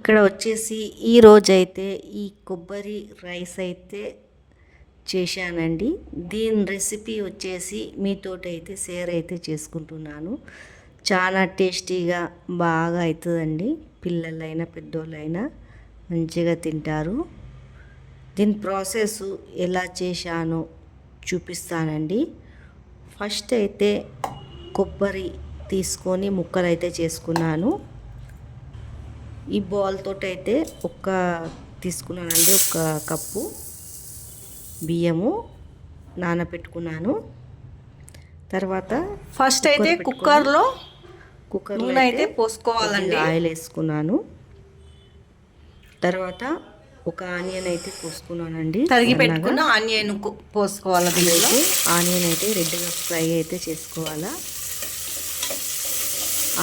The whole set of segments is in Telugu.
ఇక్కడ వచ్చేసి ఈరోజైతే ఈ కొబ్బరి రైస్ అయితే చేశానండి. దీని రెసిపీ వచ్చేసి మీతోటైతే షేర్ అయితే చేసుకుంటున్నాను. చాలా టేస్టీగా బాగా అవుతుందండి. పిల్లలైనా పెద్దోళ్ళైనా మంచిగా తింటారు. దీని ప్రాసెస్ ఎలా చేశానో చూపిస్తానండి. ఫస్ట్ అయితే కొబ్బరి తీసుకొని ముక్కలు అయితే చేసుకున్నాను. ఈ బౌల్ తోటి అయితే తీసుకున్నానండి. ఒక కప్పు బియ్యము నానబెట్టుకున్నాను. తర్వాత ఫస్ట్ అయితే కుక్కర్లో నూనె అయితే పోసుకోవాలండి. ఆయిల్ వేసుకున్నాను. తర్వాత ఒక ఆనియన్ అయితే పోసుకున్నానండి. తరిగి పెట్టుకున్న ఆనియన్ పోసుకోవాలి. దీనిలో ఆనియన్ అయితే రెడ్గా ఫ్రై అయితే చేసుకోవాలా.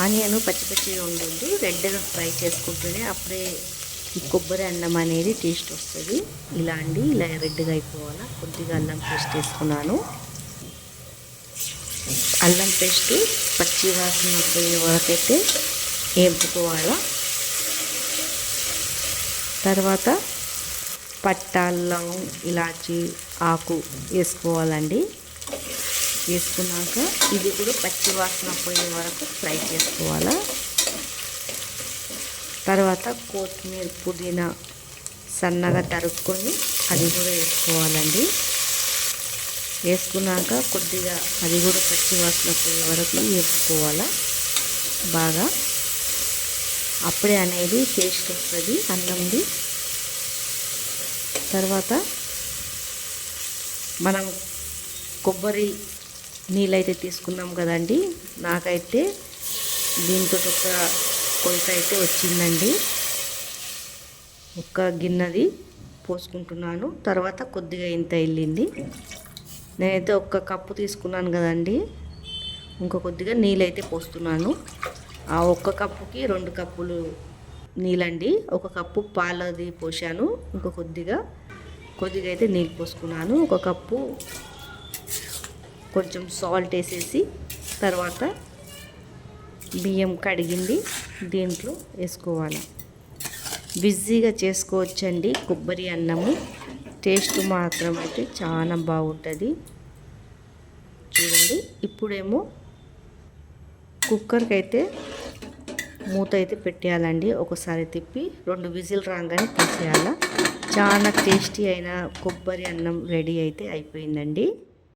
ఆనియన్ పచ్చిగా ఉంటుంది. రెడ్గా ఫ్రై చేసుకుంటూనే అప్పుడే ఈ కొబ్బరి అన్నం అనేది టేస్ట్ వస్తుంది. ఇలా రెడ్గా అయిపోవాలా. కొద్దిగా అల్లం పేస్ట్ వేసుకున్నాను. అల్లం పేస్ట్ పచ్చి వాసన పోయే వరకైతే వేపుకోవాలా. తర్వాత పట్టా, లవంగం, ఇలాచి ఆకు వేసుకోవాలండి. వేసుకున్నాక ఇది కూడా పచ్చి వాసన పోయే వరకు ఫ్రై చేసుకోవాలా. తర్వాత కొత్తిమీర, పుదీనా సన్నగా తరుక్కొని అది కూడా వేసుకోవాలండి. వేసుకున్నాక కొద్దిగా అది కూడా పచ్చి వాసన పోయే వరకు వేసుకోవాలా బాగా. అప్పుడే అనేది టేస్ట్ వస్తుంది అన్నంది. తర్వాత మనం కొబ్బరి నీళ్ళైతే తీసుకున్నాం కదండి. నాకైతే దీంతో ఒక కొలత అయితే వచ్చిందండి. ఒక గిన్నెది పోసుకుంటున్నాను. తర్వాత కొద్దిగా ఇంత వెళ్ళింది. నేనైతే ఒక కప్పు తీసుకున్నాను కదండి. ఇంకో కొద్దిగా నీళ్ళైతే పోస్తున్నాను. ఆ ఒక్క కప్పుకి 2 కప్పులు నీళ్ళండి. ఒక కప్పు పాలది పోసాను. ఇంకో కొద్దిగా అయితే నీళ్ళు పోసుకున్నాను. ఒక కప్పు కొంచెం సాల్ట్ వేసేసి తర్వాత బియ్యం కడిగింది దీంట్లో వేసుకోవాలి. బిజీగా చేసుకోవచ్చండి కొబ్బరి అన్నము. టేస్ట్ మాత్రం అయితే చాలా బాగుంటుంది. చూడండి. ఇప్పుడేమో కుక్కర్కి అయితే మూత అయితే పెట్టేయాలండి. ఒకసారి తిప్పి 2 విజిల్ రాగానే తీసేయాలి. చాలా టేస్టీ అయిన కొబ్బరి అన్నం రెడీ అయితే అయిపోయిందండి.